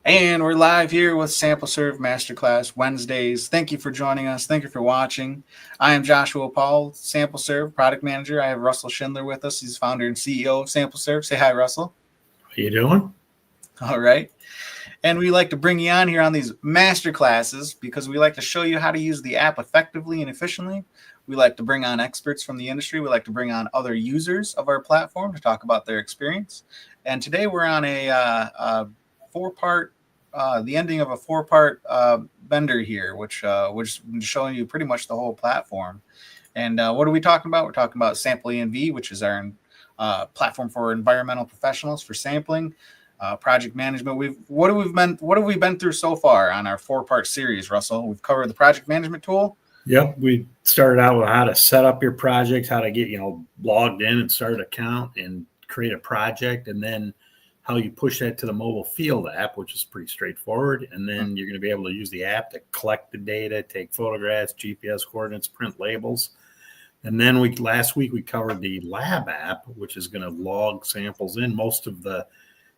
And we're live here with SampleServe Masterclass Wednesdays. Thank you for joining us. Thank you for watching. I am Joshua Paul, SampleServe Product Manager. I have Russell Schindler with us. He's founder and CEO of SampleServe. Say hi, Russell. How you doing? All right. And we like to bring you on here on these masterclasses because we like to show you how to use the app effectively and efficiently. We like to bring on experts from the industry. We like to bring on other users of our platform to talk about their experience. And today we're on a four-part, the ending of a four-part bender here, which is showing you pretty much the whole platform. And what are we talking about? We're talking about Sample ENV, which is our platform for environmental professionals for sampling. Project management. What have we been through so far on our four-part series, Russell? We've covered the project management tool. Yep, we started out with how to set up your project, how to get logged in and start an account and create a project, and then how you push that to the mobile field app, which is pretty straightforward. And then you're going to be able to use the app to collect the data, take photographs, GPS coordinates, print labels. And then last week we covered the lab app, which is going to log samples in. Most of the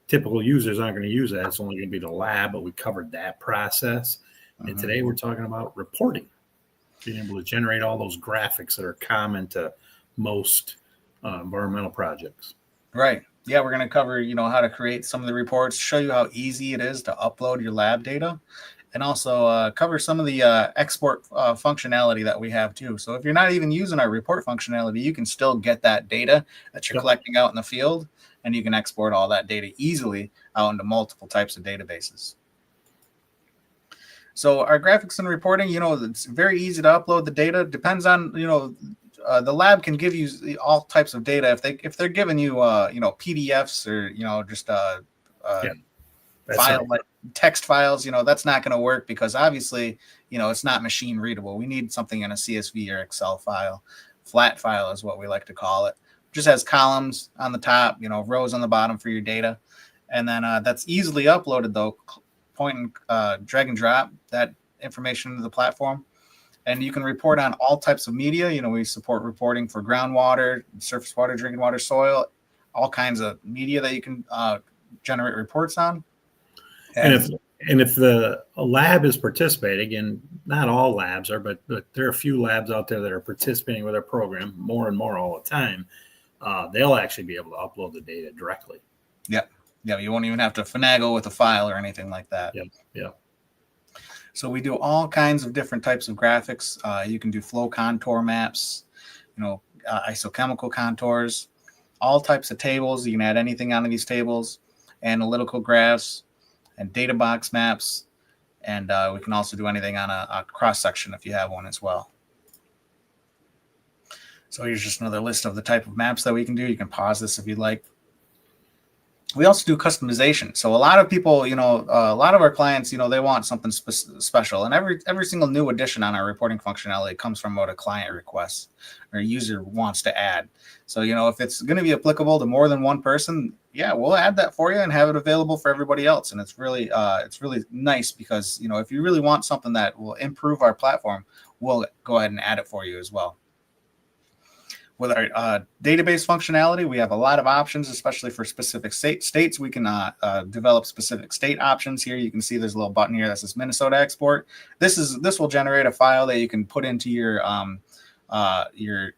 typical users aren't going to use that. It's only going to be the lab, but we covered that process. And today we're talking about reporting, being able to generate all those graphics that are common to most environmental projects. Right. Yeah, we're going to cover, how to create some of the reports, show you how easy it is to upload your lab data, and also cover some of the export functionality that we have too. So if you're not even using our report functionality, you can still get that data that you're collecting out in the field, and you can export all that data easily out into multiple types of databases. So our graphics and reporting, it's very easy to upload the data. Depends on, the lab can give you all types of data. If they're giving you, PDFs or, just file like text files, that's not going to work because obviously, it's not machine readable. We need something in a CSV or Excel file. Flat file is what we like to call it. Just has columns on the top, rows on the bottom for your data. And then that's easily uploaded though. Point and drag and drop that information into the platform. And you can report on all types of media. We support reporting for groundwater, surface water, drinking water, soil, all kinds of media that you can generate reports on. And if the lab is participating, and not all labs are, but there are a few labs out there that are participating with our program more and more all the time, they'll actually be able to upload the data directly. Yep. Yeah, you won't even have to finagle with a file or anything like that. Yep. So we do all kinds of different types of graphics. You can do flow contour maps, isochemical contours, all types of tables. You can add anything onto these tables, analytical graphs, and data box maps. And we can also do anything on a cross section if you have one as well. So here's just another list of the type of maps that we can do. You can pause this if you'd like. We also do customization. So a lot of people, a lot of our clients, they want something special. And every single new addition on our reporting functionality comes from what a client requests or a user wants to add. So, if it's going to be applicable to more than one person, yeah, we'll add that for you and have it available for everybody else. And it's really nice because, if you really want something that will improve our platform, we'll go ahead and add it for you as well. With our database functionality, we have a lot of options, especially for specific states. We can develop specific state options here. You can see there's a little button here that says Minnesota export. This will generate a file that you can put into your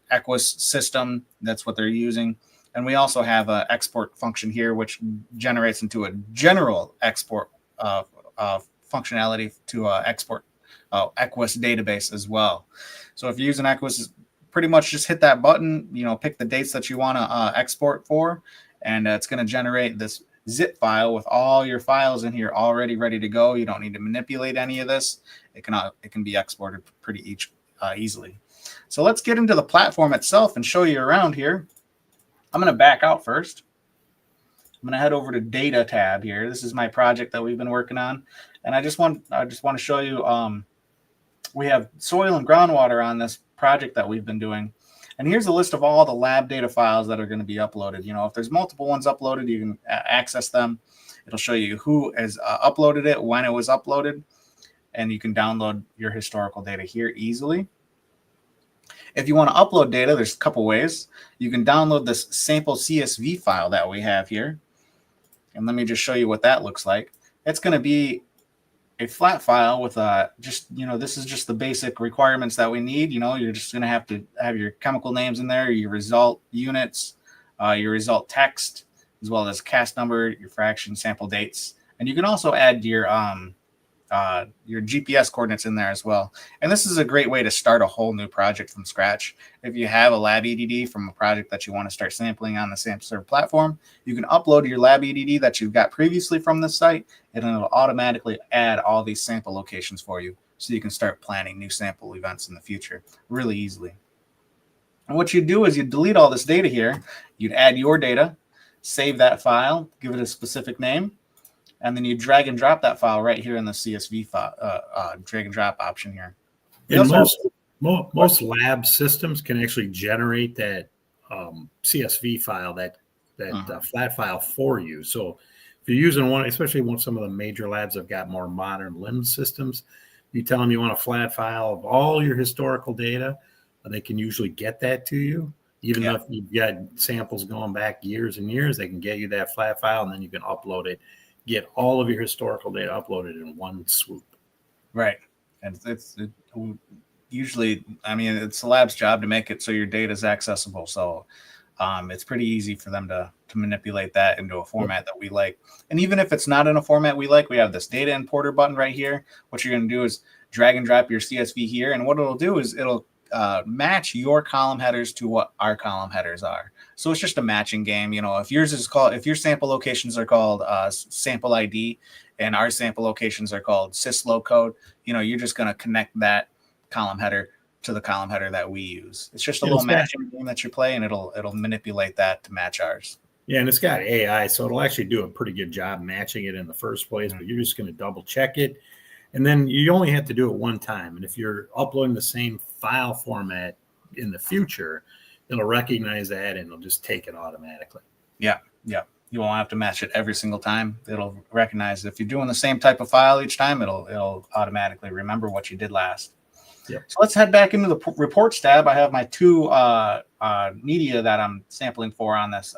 Equus system. That's what they're using. And we also have an export function here, which generates into a general export functionality to export Equus database as well. So if you're using Equus, pretty much just hit that button, pick the dates that you want to export for, and it's going to generate this zip file with all your files in here already ready to go. You don't need to manipulate any of this. It can be exported pretty easily. So let's get into the platform itself and show you around here. I'm going to back out first. I'm going to head over to Data tab here. This is my project that we've been working on, and I just want to show you. We have soil and groundwater on this project that we've been doing. And here's a list of all the lab data files that are going to be uploaded. If there's multiple ones uploaded, you can access them. It'll show you who has uploaded it, when it was uploaded, and you can download your historical data here easily. If you want to upload data, there's a couple ways. You can download this sample CSV file that we have here. And let me just show you what that looks like. it's going to be a flat file with just, this is just the basic requirements that we need. You're just going to have your chemical names in there, your result units, your result text, as well as cast number, your fraction, sample dates. And you can also add your GPS coordinates in there as well. And this is a great way to start a whole new project from scratch. If you have a lab EDD from a project that you want to start sampling on the SampleServe platform, you can upload your lab EDD that you've got previously from this site, and it'll automatically add all these sample locations for you, so you can start planning new sample events in the future really easily. And what you do is you delete all this data here, you'd add your data, save that file, give it a specific name, and then you drag and drop that file right here in the CSV file, drag and drop option here. And most lab systems can actually generate that CSV file, that flat file for you. So if you're using one, especially when some of the major labs have got more modern LIMS systems, you tell them you want a flat file of all your historical data, they can usually get that to you. Even if you've got samples going back years and years, they can get you that flat file, and then you can upload it. Get all of your historical data uploaded in one swoop. Right. And it's usually, it's the lab's job to make it so your data is accessible. So it's pretty easy for them to manipulate that into a format that we like. And even if it's not in a format we like, we have this data importer button right here. What you're going to do is drag and drop your CSV here. And what it'll do is it'll match your column headers to what our column headers are. So it's just a matching game. If your sample locations are called sample ID and our sample locations are called syslo code, you're just going to connect that column header to the column header that we use. It's just a little matching game that you play, and it'll manipulate that to match ours. Yeah, and it's got AI, so it'll actually do a pretty good job matching it in the first place, but you're just going to double check it. And then you only have to do it one time. And if you're uploading the same file format in the future, it'll recognize that and it'll just take it automatically. Yeah. You won't have to match it every single time. It'll recognize if you're doing the same type of file each time, it'll automatically remember what you did last. Yeah. So let's head back into the reports tab. I have my two media that I'm sampling for on this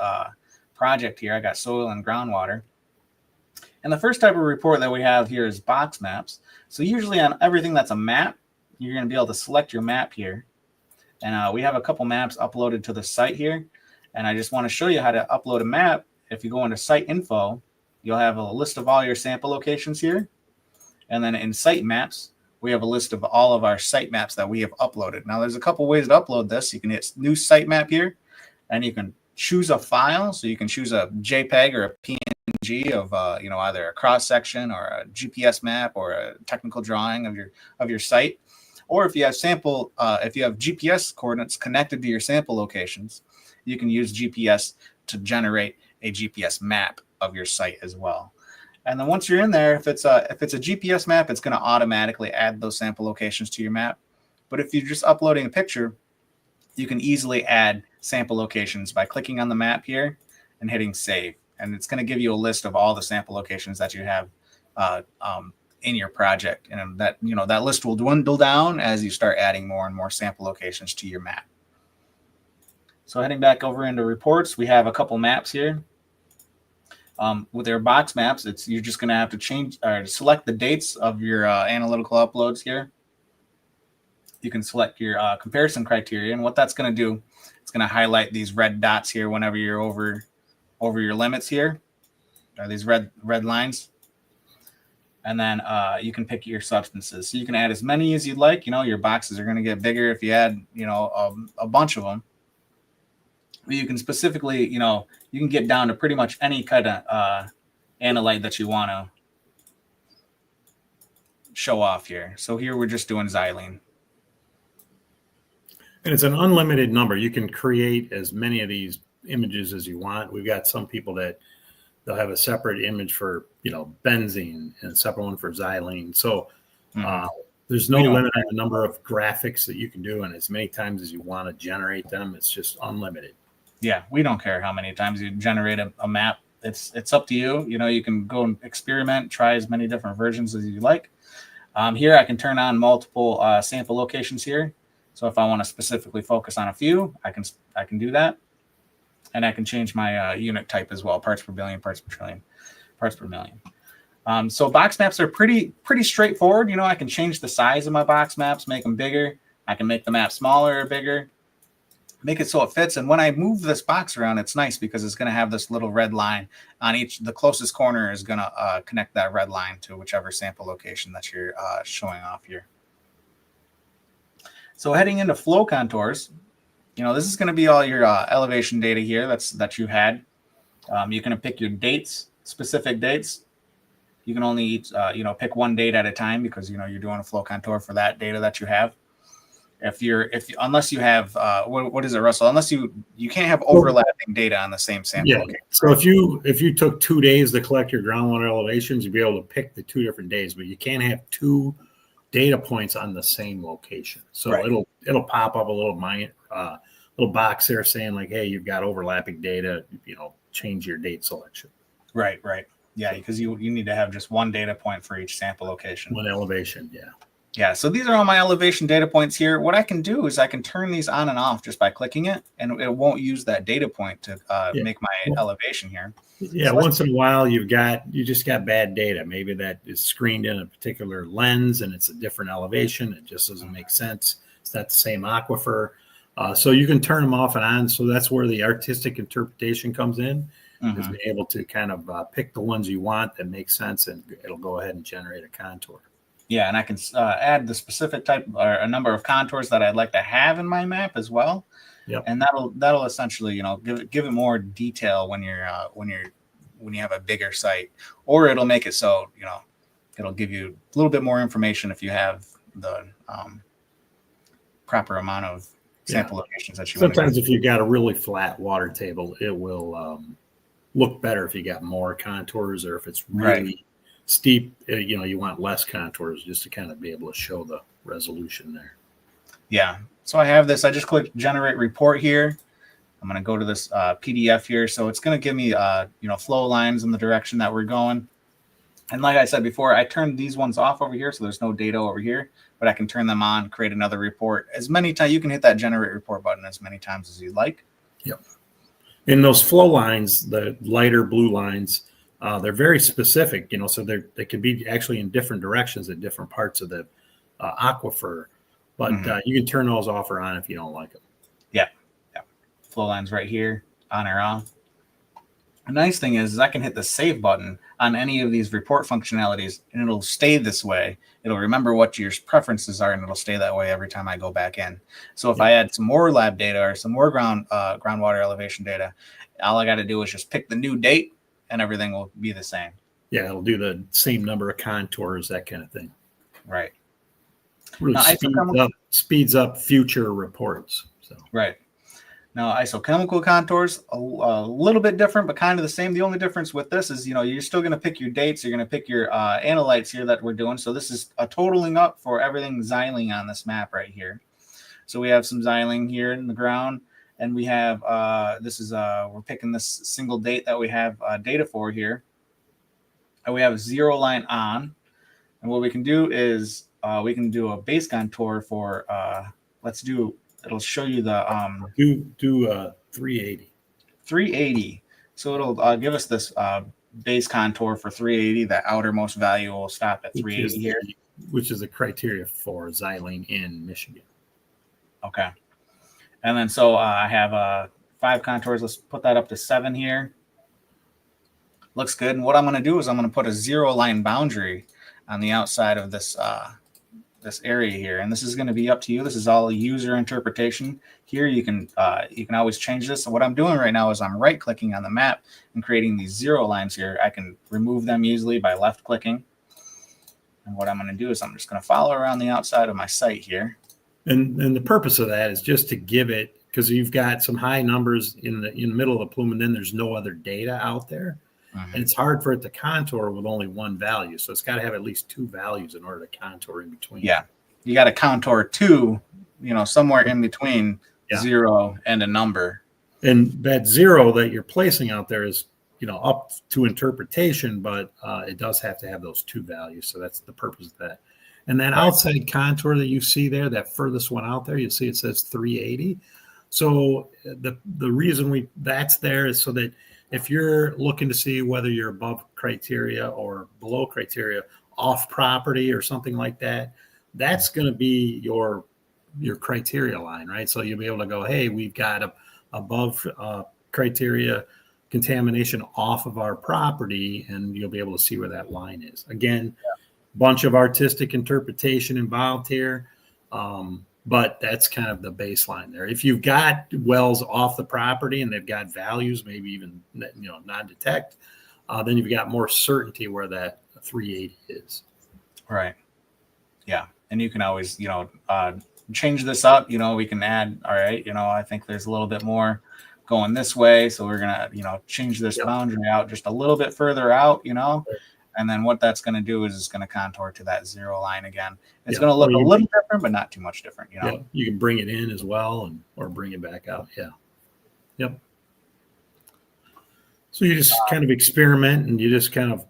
project here. I got soil and groundwater. And the first type of report that we have here is box maps. So usually on everything that's a map, you're going to be able to select your map here. And we have a couple maps uploaded to the site here. And I just want to show you how to upload a map. If you go into site info, you'll have a list of all your sample locations here. And then in site maps, we have a list of all of our site maps that we have uploaded. Now there's a couple ways to upload this. You can hit new site map here, and you can choose a file. So you can choose a JPEG or a PNG of either a cross section or a GPS map or a technical drawing of your site. Or if you have GPS coordinates connected to your sample locations, you can use GPS to generate a GPS map of your site as well. And then once you're in there, if it's a GPS map, it's going to automatically add those sample locations to your map. But if you're just uploading a picture, you can easily add sample locations by clicking on the map here and hitting save. And it's going to give you a list of all the sample locations that you have in your project. And that list will dwindle down as you start adding more and more sample locations to your map. So heading back over into reports, we have a couple maps here. With their box maps, you're just going to have to select the dates of your analytical uploads here. You can select your comparison criteria, and what that's going to do, it's going to highlight these red dots here whenever you're over your limits here, or these red lines. And then you can pick your substances. So you can add as many as you'd like. Your boxes are going to get bigger if you add, a bunch of them. You can specifically, you can get down to pretty much any kind of analyte that you want to show off here. So here we're just doing xylene. And it's an unlimited number. You can create as many of these images as you want. We've got some people that they'll have a separate image for, benzene and a separate one for xylene. So there's no limit on the number of graphics that you can do, and as many times as you want to generate them. It's just unlimited. Yeah, we don't care how many times you generate a map. It's up to you. You can go and experiment, try as many different versions as you like. Here I can turn on multiple sample locations here. So if I want to specifically focus on a few, I can do that. And I can change my unit type as well, parts per billion, parts per trillion, parts per million. So box maps are pretty straightforward. You know, I can change the size of my box maps, make them bigger. I can make the map smaller or bigger, make it so it fits. And when I move this box around, it's nice because it's going to have this little red line on each. The closest corner is going to connect that red line to whichever sample location that you're showing off here. So heading into flow contours, you know, this is going to be all your elevation data here that you had. You're going to pick your dates, specific dates. You can only pick one date at a time because you're doing a flow contour for that data that you have. Unless you have what is it, Russell? Unless you can't have overlapping data on the same sample. Yeah. Okay. So if you took 2 days to collect your groundwater elevations, you'd be able to pick the 2 different days, but you can't have 2 data points on the same location. So right. it'll pop up a little box there saying like, hey, you've got overlapping data. Change your date selection. Right. Yeah, because you need to have just one data point for each sample location. One elevation. Yeah. Yeah, so these are all my elevation data points here. What I can do is I can turn these on and off just by clicking it, and it won't use that data point to make my elevation here. Yeah, so once in a while you just got bad data. Maybe that is screened in a particular lens and it's a different elevation. It just doesn't make sense. It's not the same aquifer. So you can turn them off and on. So that's where the artistic interpretation comes in, is being able to kind of pick the ones you want that make sense, and it'll go ahead and generate a contour. Yeah, and I can add the specific type or a number of contours that I'd like to have in my map as well. Yep. And that'll essentially give it more detail when you have a bigger site, or it'll make it so it'll give you a little bit more information if you have the proper amount of sample locations that you want. Sometimes if you've got a really flat water table, it will look better if you got more contours, or if it's really steep, you want less contours just to kind of be able to show the resolution there. Yeah. So I have this. I just clicked generate report here. I'm going to go to this PDF here. So it's going to give me, flow lines in the direction that we're going. And like I said before, I turned these ones off over here, so there's no data over here, but I can turn them on, create another report. As many times, you can hit that generate report button as many times as you'd like. Yep. In those flow lines, the lighter blue lines, they're very specific, so they could be actually in different directions at different parts of the aquifer, but you can turn those off or on if you don't like them. Yeah. Flow lines right here, on or off. The nice thing is I can hit the save button on any of these report functionalities, and it'll stay this way. It'll remember what your preferences are, and it'll stay that way every time I go back in. So if I add some more lab data or some more groundwater elevation data, all I got to do is just pick the new date, and everything will be the same. Yeah, it'll do the same number of contours, that kind of thing. Right. Really speeds up future reports. So. Right. Now, isochemical contours, a little bit different, but kind of the same. The only difference with this is, you're still going to pick your dates. You're going to pick your analytes here that we're doing. So this is a totaling up for everything xylene on this map right here. So we have some xylene here in the ground. And we have, we're picking this single date that we have data for here. And we have a 0 line on. And what we can do is we can do a base contour for, it'll show you the... Do 380. 380. So it'll give us this base contour for 380. The outermost value will stop at 380 here. Which is the criteria for xylene in Michigan. Okay. And then so I have 5 contours. Let's put that up to 7 here. Looks good. And what I'm going to do is I'm going to put a 0 line boundary on the outside of this this area here. And this is going to be up to you. This is all user interpretation. Here you can always change this. So what I'm doing right now is I'm right clicking on the map and creating these 0 lines here. I can remove them easily by left clicking. And what I'm going to do is I'm just going to follow around the outside of my site here. And the purpose of that is just to give it, because you've got some high numbers in the middle of the plume, and then there's no other data out there. And it's hard for it to contour with only one value. So it's got to have at least 2 values in order to contour in between. Yeah. You got to contour 2, somewhere in between 0 and a number. And that 0 that you're placing out there is, up to interpretation, but it does have to have those 2 values. So that's the purpose of that. And that outside contour that you see there, that furthest one out there, you see it says 380. So the reason that's there is so that if you're looking to see whether you're above criteria or below criteria, off property or something like that, that's going to be your criteria line, right? So you'll be able to go, hey, we've got a above criteria contamination off of our property, and you'll be able to see where that line is. Again, bunch of artistic interpretation involved here, but that's kind of the baseline there. If you've got wells off the property and they've got values, maybe even non-detect, then you've got more certainty where that 380 is. Right. Yeah, and you can always change this up. We can add. All right. I think there's a little bit more going this way, so we're gonna change this boundary out just a little bit further out. And then what that's going to do is it's going to contour to that 0 line again. It's going to look a little different, but not too much different. Yeah, you can bring it in as well, or bring it back out. Yeah. Yep. So you just kind of experiment, and you just kind of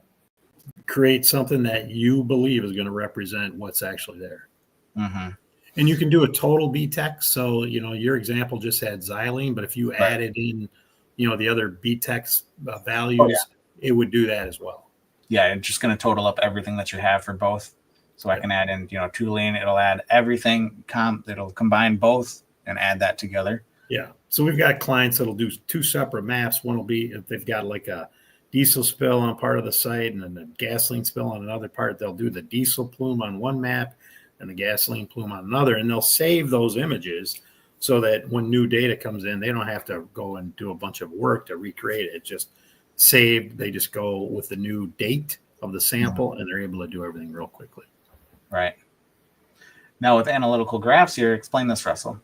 create something that you believe is going to represent what's actually there. Mm-hmm. And you can do a total BTEX. So, your example just had xylene, but if you added in, the other BTEX values, it would do that as well. Yeah, it's just going to total up everything that you have for both. So I can add in, toluene. It'll add everything. It'll combine both and add that together. Yeah. So we've got clients that'll do 2 separate maps. One will be if they've got like a diesel spill on part of the site and then the gasoline spill on another part, they'll do the diesel plume on one map and the gasoline plume on another. And they'll save those images so that when new data comes in, they don't have to go and do a bunch of work to recreate it. It's just saved. They just go with the new date of the sample, and they're able to do everything real quickly. Right. Now with analytical graphs here, explain this, Russell.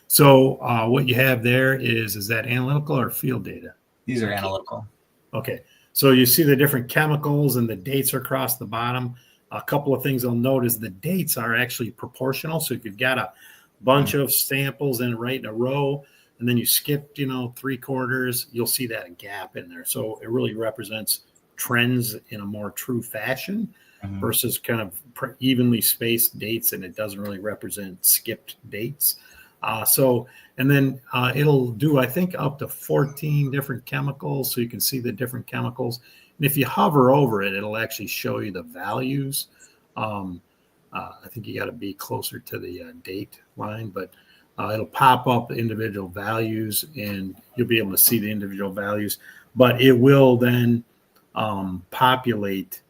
So what you have there is that analytical or field data? These are analytical. Okay. So you see the different chemicals and the dates are across the bottom. A couple of things I'll note is the dates are actually proportional. So if you've got a bunch of samples right in a row, and then you skip, 3/4, you'll see that gap in there. So it really represents trends in a more true fashion versus kind of evenly spaced dates, and it doesn't really represent skipped dates. And then it'll do, I think, up to 14 different chemicals, so you can see the different chemicals. And if you hover over it, it'll actually show you the values. I think you got to be closer to the date line, but it'll pop up individual values, and you'll be able to see the individual values. But it will then populate.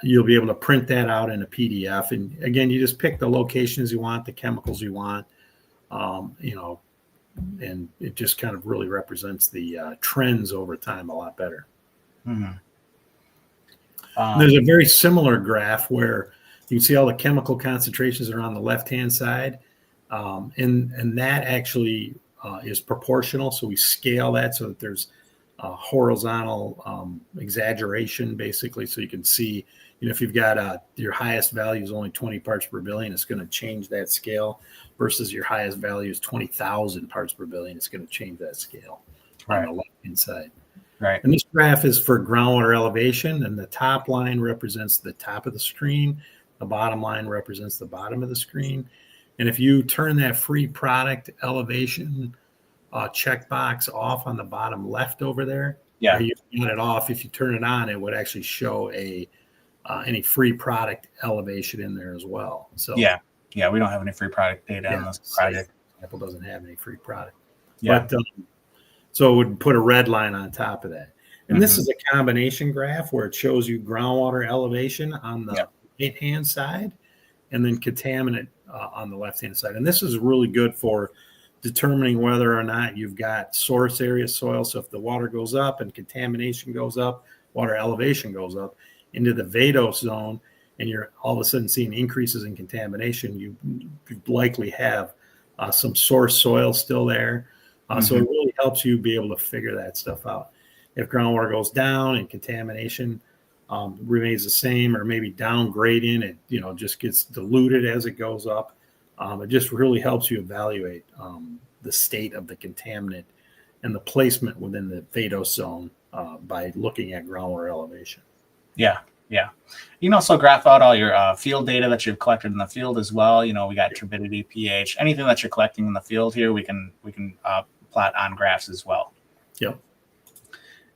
You'll be able to print that out in a PDF. And again, you just pick the locations you want, the chemicals you want, and it just kind of really represents the trends over time a lot better. There's a very similar graph where you can see all the chemical concentrations are on the left-hand side. And that actually is proportional. So we scale that so that there's horizontal exaggeration, basically. So you can see, if you've got your highest value is only 20 parts per billion, it's going to change that scale versus your highest value is 20,000 parts per billion. It's going to change that scale on the left-hand side. Right. And this graph is for groundwater elevation, and the top line represents the top of the screen. The bottom line represents the bottom of the screen. And if you turn that free product elevation checkbox off on the bottom left over there, you turn it off. If you turn it on, it would actually show any free product elevation in there as well. So yeah, we don't have any free product data on this project. Apple doesn't have any free product. Yeah. But so it would put a red line on top of that. And this is a combination graph where it shows you groundwater elevation on the right-hand side and then contaminant on the left-hand side. And this is really good for determining whether or not you've got source area soil. So if the water goes up and contamination goes up, water elevation goes up into the vadose zone, and you're all of a sudden seeing increases in contamination, you likely have some source soil still there. So it really helps you be able to figure that stuff out. If groundwater goes down and contamination remains the same or maybe downgrading, it just gets diluted as it goes up. It just really helps you evaluate the state of the contaminant and the placement within the vadose zone by looking at groundwater elevation. Yeah. You can also graph out all your field data that you've collected in the field as well. We got turbidity, pH, anything that you're collecting in the field here, we can plot on graphs as well. Yep.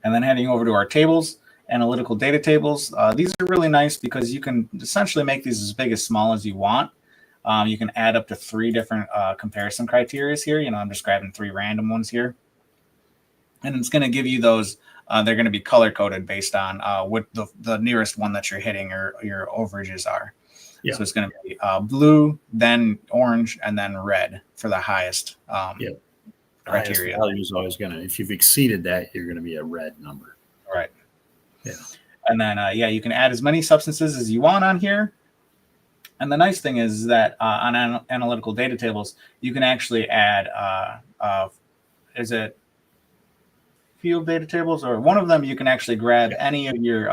And then heading over to our tables, analytical data tables. These are really nice because you can essentially make these as big as small as you want. You can add up to 3 different comparison criteria here. I'm just grabbing 3 random ones here. And it's going to give you those. They're going to be color coded based on what the nearest one that you're hitting or your overages are. Yeah. So it's going to be blue, then orange, and then red for the highest criteria. Highest value is always going to, if you've exceeded that, you're going to be a red number. Right. Yeah. And then, you can add as many substances as you want on here. And the nice thing is that on analytical data tables, you can actually add, is it field data tables, or one of them you can actually grab any of your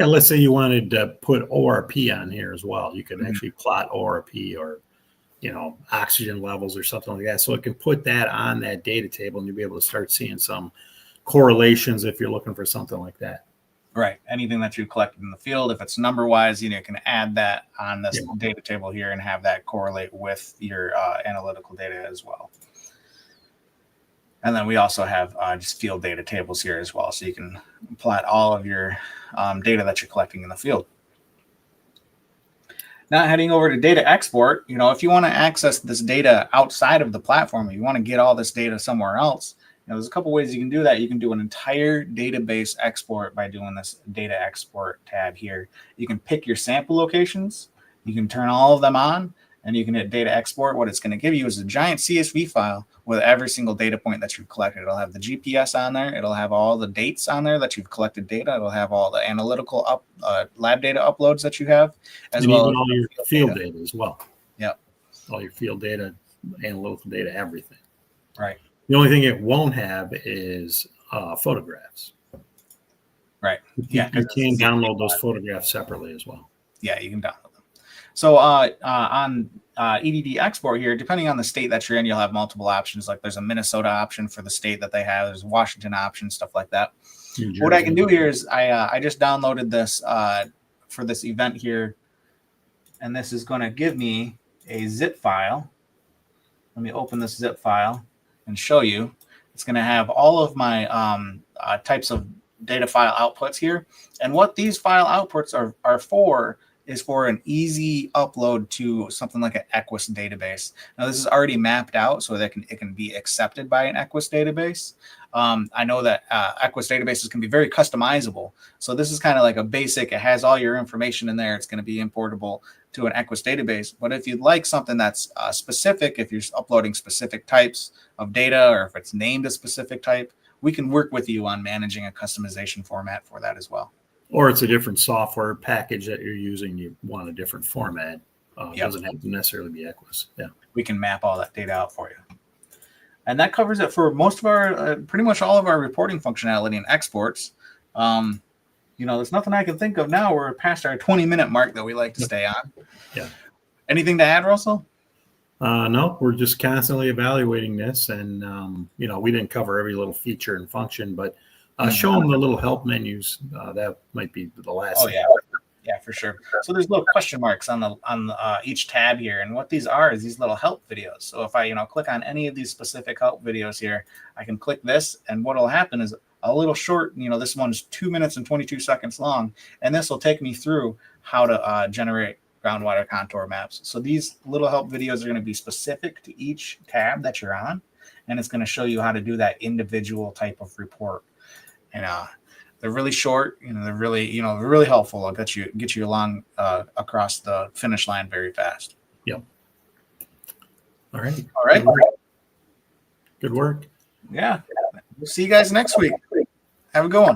let's say you wanted to put ORP on here as well. You can actually plot ORP or oxygen levels or something like that, so it can put that on that data table, and you'll be able to start seeing some correlations if you're looking for something like that. Right. Anything that you collected in the field, if it's number wise, you can add that on this data table here and have that correlate with your analytical data as well. And then we also have just field data tables here as well. So you can plot all of your data that you're collecting in the field. Now heading over to data export, if you want to access this data outside of the platform, or you want to get all this data somewhere else, there's a couple ways you can do that. You can do an entire database export by doing this data export tab here. You can pick your sample locations. You can turn all of them on, and you can hit data export. What it's going to give you is a giant CSV file with every single data point that you've collected. It'll have the GPS on there. It'll have all the dates on there that you've collected data. It'll have all the analytical lab data uploads that you have, as well as all your field data as well. Yep. All your field data, analytical data, everything. Right. The only thing it won't have is photographs. Right. You can download those photographs separately as well. Yeah, you can download them. So on EDD export here, depending on the state that you're in, you'll have multiple options. Like there's a Minnesota option for the state that they have. There's a Washington option, stuff like that. What I can do here is I just downloaded this for this event here, and this is going to give me a zip file. Let me open this zip file and show you. It's going to have all of my types of data file outputs here. And what these file outputs are for is for an easy upload to something like an Equus database. Now this is already mapped out so that it can be accepted by an Equus database. I know that Equus databases can be very customizable. So this is kind of like a basic, it has all your information in there. It's going to be importable to an Equus database. But if you'd like something that's specific, if you're uploading specific types of data, or if it's named a specific type, we can work with you on managing a customization format for that as well. Or it's a different software package that you're using. You want a different format. It doesn't have to necessarily be Equus. Yeah, we can map all that data out for you. And that covers it for most of our, pretty much all of our reporting functionality and exports. There's nothing I can think of now. We're past our 20-minute mark that we like to stay on. Yeah. Anything to add, Russell? No, we're just constantly evaluating this, and we didn't cover every little feature and function, but show them the little help menus. That might be the last. Oh yeah, yeah, for sure. So there's little question marks on each tab here, and what these are is these little help videos. So if I click on any of these specific help videos here, I can click this, and what will happen is a little short. This one's 2 minutes and 22 seconds long, and this will take me through how to generate groundwater contour maps. So these little help videos are going to be specific to each tab that you're on, and it's going to show you how to do that individual type of report. And they're really short. They're really helpful. I'll get you along across the finish line very fast. Yep. All right. Good work. Yeah. We'll see you guys next week. Have a good one.